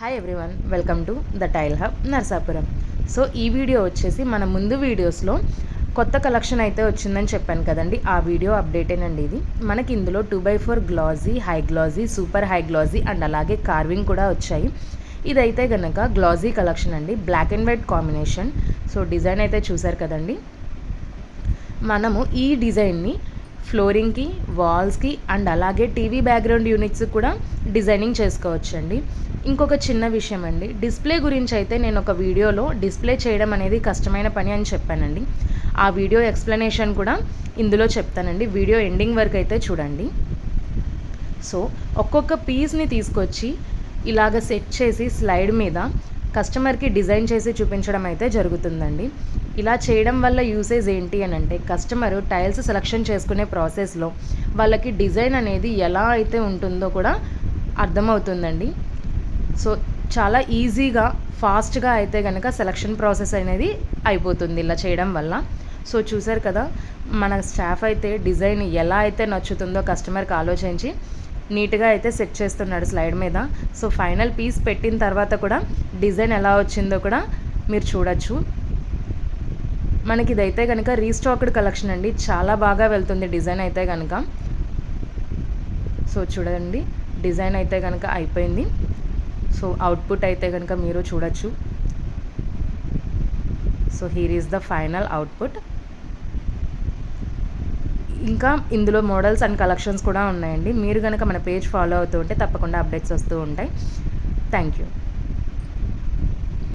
Hi everyone, welcome to the tile hub Narsapuram. So ఈ video వచ్చేసి మన ముందు వీడియోస్లో కొత్త కలెక్షన్ అయితే వచ్చిందని చెప్పాను కదండి, ఆ వీడియో అప్డేటేనండి ఇది. మనకి ఇందులో 2x4 glossy, high glossy, super high glossy and అలాగే కార్వింగ్ కూడా వచ్చాయి. ఇదైతే కనుక గ్లాజీ కలెక్షన్ అండి, black and white combination. So design అయితే చూసారు కదండి. మనము ఈ డిజైన్ని ఫ్లోరింగ్కి, వాల్స్కి అండ్ అలాగే టీవీ బ్యాక్గ్రౌండ్ యూనిట్స్ కూడా డిజైనింగ్ చేసుకోవచ్చండి. ఇంకొక చిన్న విషయం అండి, డిస్ప్లే గురించి అయితే నేను ఒక వీడియోలో డిస్ప్లే చేయడం అనేది కష్టమైన పని అని చెప్పానండి. ఆ వీడియో ఎక్స్ప్లెనేషన్ కూడా ఇందులో చెప్తానండి, వీడియో ఎండింగ్ వరకు అయితే చూడండి. సో ఒక్కొక్క పీస్ని తీసుకొచ్చి ఇలాగ సెట్ చేసి స్లైడ్ మీద కస్టమర్కి డిజైన్ చేసి చూపించడం అయితే జరుగుతుందండి. ఇలా చేయడం వల్ల యూసేజ్ ఏంటి అని అంటే, కస్టమరు టైల్స్ సెలెక్షన్ చేసుకునే ప్రాసెస్లో వాళ్ళకి డిజైన్ అనేది ఎలా అయితే ఉంటుందో కూడా అర్థమవుతుందండి. సో చాలా ఈజీగా, ఫాస్ట్గా అయితే కనుక సెలక్షన్ ప్రాసెస్ అనేది అయిపోతుంది ఇలా చేయడం వల్ల. సో చూసారు కదా, మన స్టాఫ్ అయితే డిజైన్ ఎలా అయితే నచ్చుతుందో కస్టమర్కి ఆలోచించి నీట్గా అయితే సెట్ చేస్తున్నాడు స్లైడ్ మీద. సో ఫైనల్ పీస్ పెట్టిన తర్వాత కూడా డిజైన్ ఎలా వచ్చిందో కూడా మీరు చూడొచ్చు. మనకి ఇదైతే కనుక రీస్టాక్డ్ కలెక్షన్ అండి, చాలా బాగా వెళ్తుంది డిజైన్ అయితే కనుక. సో చూడండి, డిజైన్ అయితే కనుక అయిపోయింది. సో అవుట్పుట్ అయితే కనుక మీరు చూడొచ్చు. So here is the final output. ఇంకా ఇందులో మోడల్స్ అండ్ కలెక్షన్స్ కూడా ఉన్నాయండి. మీరు కనుక మన పేజ్ ఫాలో అవుతూ ఉంటే తప్పకుండా అప్డేట్స్ వస్తూ ఉంటాయి. Thank you.